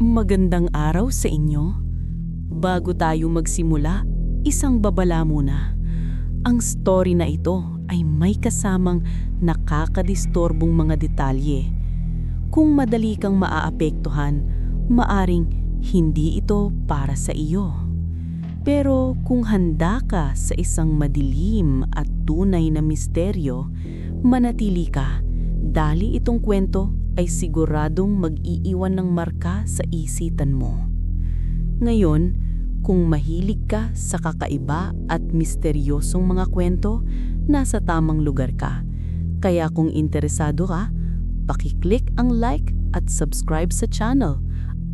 Magandang araw sa inyo. Bago tayo magsimula, isang babala muna. Ang story na ito ay may kasamang nakakadistorbong mga detalye. Kung madali kang maaapektuhan, maaring hindi ito para sa iyo. Pero kung handa ka sa isang madilim at tunay na misteryo, manatili ka. Dahil itong kwento ay siguradong mag-iiwan ng marka sa isipan mo. Ngayon, kung mahilig ka sa kakaiba at misteryosong mga kwento, nasa tamang lugar ka. Kaya kung interesado ka, pakiclick ang like at subscribe sa channel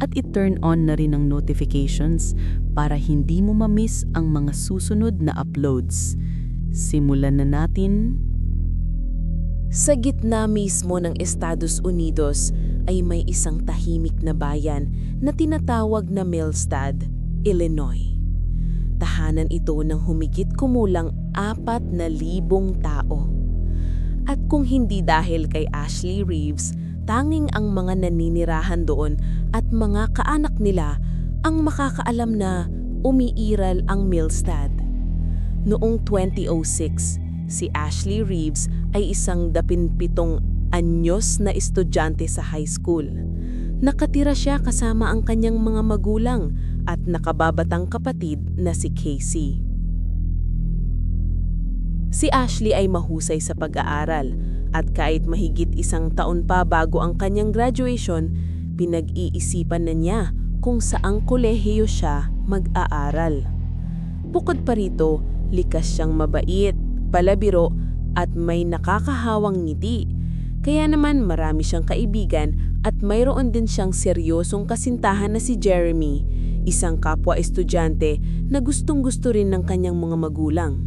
at i-turn on na rin ang notifications para hindi mo ma-miss ang mga susunod na uploads. Simulan na natin. Sa gitna mismo ng Estados Unidos ay may isang tahimik na bayan na tinatawag na Millstad, Illinois. Tahanan ito ng humigit kumulang 4,000 tao. At kung hindi dahil kay Ashley Reeves, tanging ang mga naninirahan doon at mga kaanak nila ang makakaalam na umiiral ang Millstad. Noong 2006, si Ashley Reeves ay isang 17 anyos na estudyante sa high school. Nakatira siya kasama ang kanyang mga magulang at nakababatang kapatid na si Casey. Si Ashley ay mahusay sa pag-aaral at kahit mahigit 1 taon pa bago ang kanyang graduation, pinag-iisipan na niya kung saang kolehiyo siya mag-aaral. Bukod pa rito, likas siyang mabait, palabiro at may nakakahawang ngiti. Kaya naman marami siyang kaibigan at mayroon din siyang seryosong kasintahan na si Jeremy, isang kapwa-estudyante na gustong-gusto rin ng kanyang mga magulang.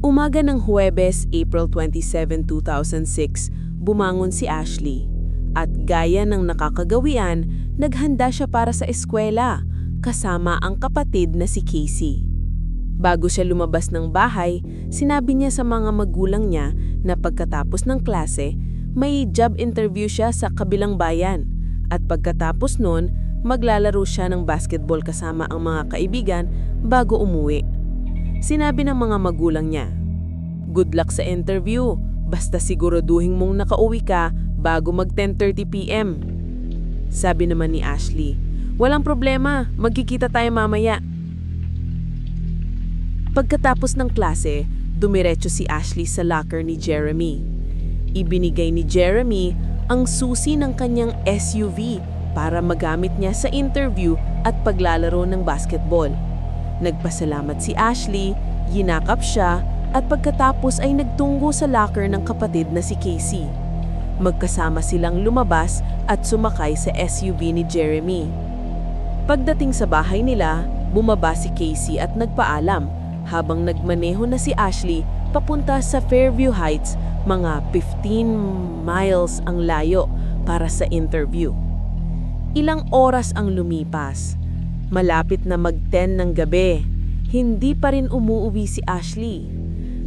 Umaga ng Huwebes, April 27, 2006, bumangon si Ashley. At gaya ng nakakagawian, naghanda siya para sa eskwela, kasama ang kapatid na si Casey. Bago siya lumabas ng bahay, sinabi niya sa mga magulang niya na pagkatapos ng klase, may job interview siya sa kabilang bayan. At pagkatapos nun, maglalaro siya ng basketball kasama ang mga kaibigan bago umuwi. Sinabi ng mga magulang niya, "Good luck sa interview, basta siguraduhin mong nakauwi ka bago mag 10:30 p.m. Sabi naman ni Ashley, "Walang problema, magkikita tayo mamaya." Pagkatapos ng klase, dumiretso si Ashley sa locker ni Jeremy. Ibinigay ni Jeremy ang susi ng kanyang SUV para magamit niya sa interview at paglalaro ng basketball. Nagpasalamat si Ashley, yinakap siya at pagkatapos ay nagtungo sa locker ng kapatid na si Casey. Magkasama silang lumabas at sumakay sa SUV ni Jeremy. Pagdating sa bahay nila, bumaba si Casey at nagpaalam habang nagmaneho na si Ashley papunta sa Fairview Heights, mga 15 miles ang layo para sa interview. Ilang oras ang lumipas. Malapit na mag-10 ng gabi, hindi pa rin umuuwi si Ashley.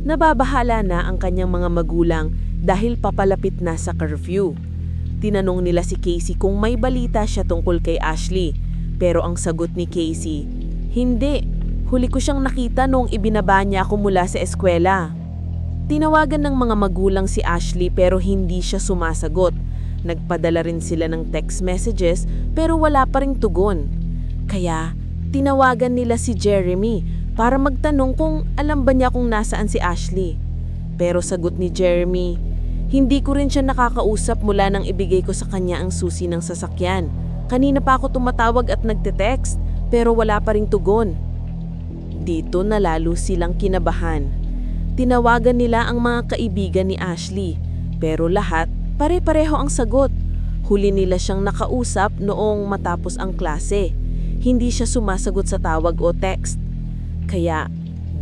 Nababahala na ang kanyang mga magulang dahil papalapit na sa curfew. Tinanong nila si Casey kung may balita siya tungkol kay Ashley, pero ang sagot ni Casey, "Hindi. Huli ko siyang nakita noong ibinaba niya ako mula sa eskwela." Tinawagan ng mga magulang si Ashley pero hindi siya sumasagot. Nagpadala rin sila ng text messages pero wala pa ring tugon. Kaya tinawagan nila si Jeremy para magtanong kung alam ba niya kung nasaan si Ashley. Pero sagot ni Jeremy, "Hindi ko rin siya nakakausap mula nang ibigay ko sa kanya ang susi ng sasakyan. Kanina pa ako tumatawag at nagte-text pero wala pa ring tugon." Dito na lalo silang kinabahan. Tinawagan nila ang mga kaibigan ni Ashley, pero lahat pare-pareho ang sagot. Huli nila siyang nakausap noong matapos ang klase. Hindi siya sumasagot sa tawag o text. Kaya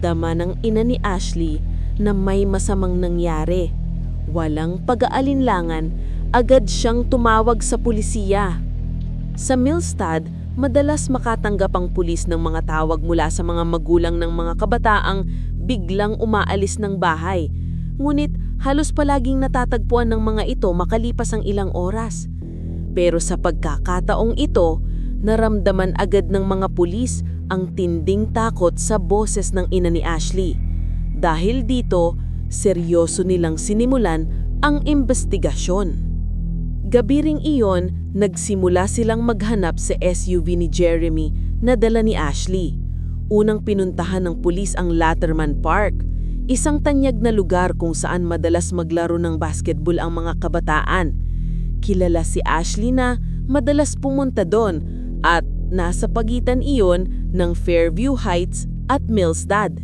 dama ng ina ni Ashley na may masamang nangyari. Walang pag-aalinlangan, agad siyang tumawag sa pulisiya. Sa Millstad, madalas makatanggap ang pulis ng mga tawag mula sa mga magulang ng mga kabataang biglang umaalis ng bahay. Ngunit halos palaging natatagpuan ng mga ito makalipas ang ilang oras. Pero sa pagkakataong ito, naramdaman agad ng mga pulis ang tinding takot sa boses ng ina ni Ashley. Dahil dito, seryoso nilang sinimulan ang investigasyon. Gabi ring iyon, nagsimula silang maghanap sa SUV ni Jeremy na dala ni Ashley. Unang pinuntahan ng pulis ang Latterman Park, isang tanyag na lugar kung saan madalas maglaro ng basketball ang mga kabataan. Kilala si Ashley na madalas pumunta doon at nasa pagitan iyon ng Fairview Heights at Millstad.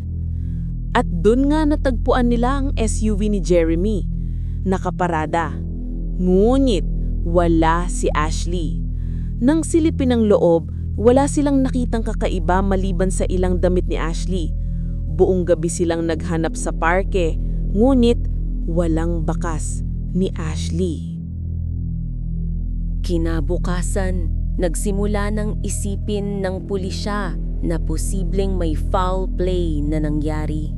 At doon nga natagpuan nila ang SUV ni Jeremy, nakaparada. Ngunit wala si Ashley. Nang silipin ang loob, wala silang nakitang kakaiba maliban sa ilang damit ni Ashley. Buong gabi silang naghanap sa parke, ngunit walang bakas ni Ashley. Kinabukasan, nagsimula ng isipin ng pulisya na posibleng may foul play na nangyari.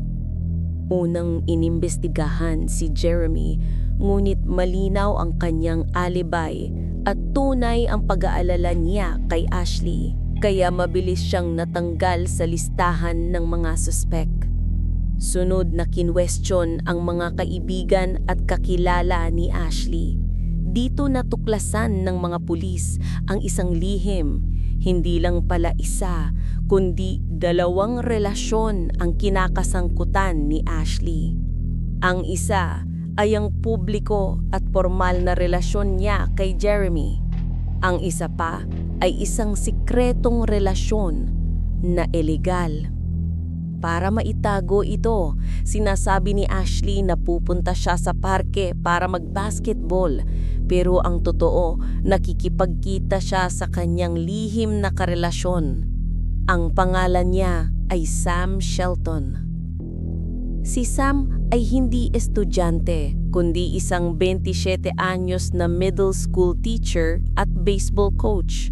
Unang inimbestigahan si Jeremy, ngunit malinaw ang kanyang alibay at tunay ang pag-aalala niya kay Ashley, kaya mabilis siyang natanggal sa listahan ng mga suspek. Sunod na kinwestiyon ang mga kaibigan at kakilala ni Ashley. Dito natuklasan ng mga pulis ang isang lihim, hindi lang pala isa, kundi 2 relasyon ang kinakasangkutan ni Ashley. Ang isa ay ang publiko at formal na relasyon niya kay Jeremy. Ang isa pa ay isang sikretong relasyon na ilegal. Para maitago ito, sinasabi ni Ashley na pupunta siya sa parke para mag-basketball, pero ang totoo, nakikipagkita siya sa kanyang lihim na karelasyon. Ang pangalan niya ay Sam Shelton. Si Sam ay hindi estudyante, kundi isang 27 anyos na middle school teacher at baseball coach.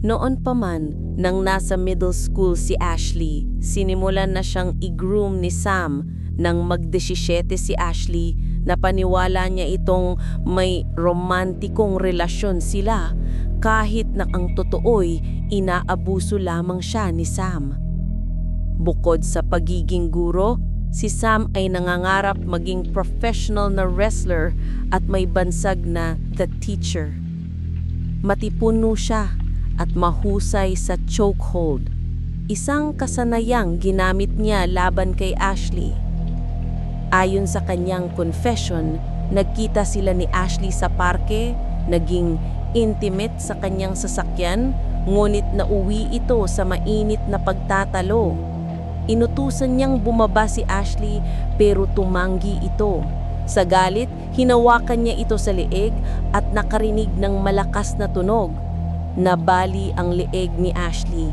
Noon pa man, nang nasa middle school si Ashley, sinimulan na siyang i-groom ni Sam. Nang mag-17 si Ashley, napaniwala niya itong may romantikong relasyon sila, kahit na ang totoo'y inaabuso lamang siya ni Sam. Bukod sa pagiging guro, si Sam ay nangangarap maging professional na wrestler at may bansag na The Teacher. Matipuno siya at mahusay sa chokehold, isang kasanayang ginamit niya laban kay Ashley. Ayon sa kanyang confession, nagkita sila ni Ashley sa parke, naging intimate sa kanyang sasakyan, ngunit nauwi ito sa mainit na pagtatalo. Inutusan niyang bumaba si Ashley pero tumanggi ito. Sa galit, hinawakan niya ito sa leeg at nakarinig ng malakas na tunog. Nabali ang leeg ni Ashley.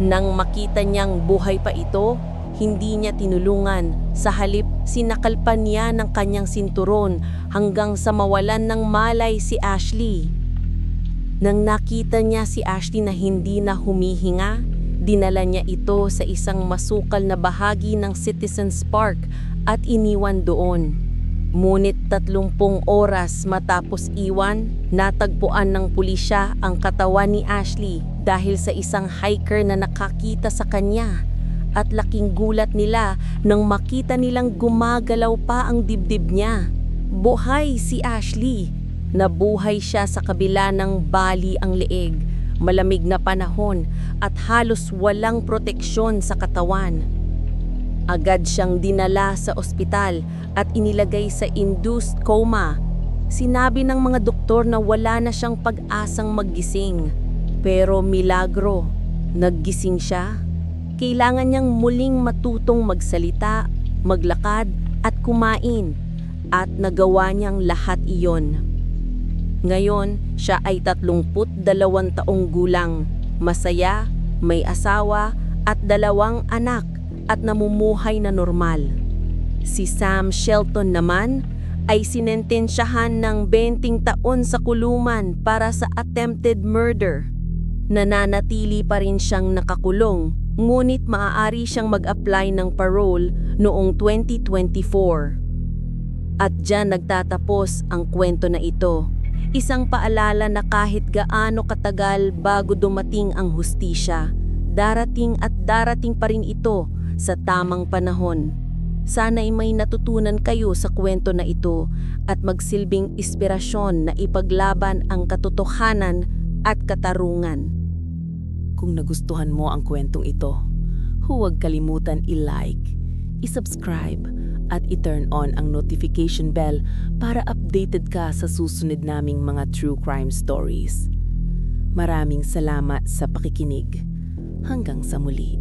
Nang makita niyang buhay pa ito, hindi niya tinulungan. Sa halip, sinakalpan niya ng kanyang sinturon hanggang sa mawalan ng malay si Ashley. Nang nakita niya si Ashley na hindi na humihinga, dinala niya ito sa isang masukal na bahagi ng Citizens Park at iniwan doon. Ngunit 30 oras matapos iwan, natagpuan ng pulisya ang katawan ni Ashley dahil sa isang hiker na nakakita sa kanya. At laking gulat nila nang makita nilang gumagalaw pa ang dibdib niya. Buhay si Ashley. Nabuhay siya sa kabila ng bali ang leeg, malamig na panahon at halos walang proteksyon sa katawan. Agad siyang dinala sa ospital at inilagay sa induced coma. Sinabi ng mga doktor na wala na siyang pag-asang maggising. Pero milagro, naggising siya. Kailangan niyang muling matutong magsalita, maglakad at kumain. At nagawa niyang lahat iyon. Ngayon, siya ay 32 taong gulang, masaya, may asawa at 2 anak at namumuhay na normal. Si Sam Shelton naman ay sinentensyahan ng 20 taon sa kulungan para sa attempted murder. Nananatili pa rin siyang nakakulong, ngunit maaari siyang mag-apply ng parole noong 2024. At diyan nagtatapos ang kwento na ito. Isang paalala na kahit gaano katagal bago dumating ang hustisya, darating at darating pa rin ito sa tamang panahon. Sana'y may natutunan kayo sa kwento na ito at magsilbing inspirasyon na ipaglaban ang katotohanan at katarungan. Kung nagustuhan mo ang kwentong ito, huwag kalimutan i-like, i-subscribe, at i-turn on ang notification bell para updated ka sa susunod naming mga true crime stories. Maraming salamat sa pakikinig. Hanggang sa muli.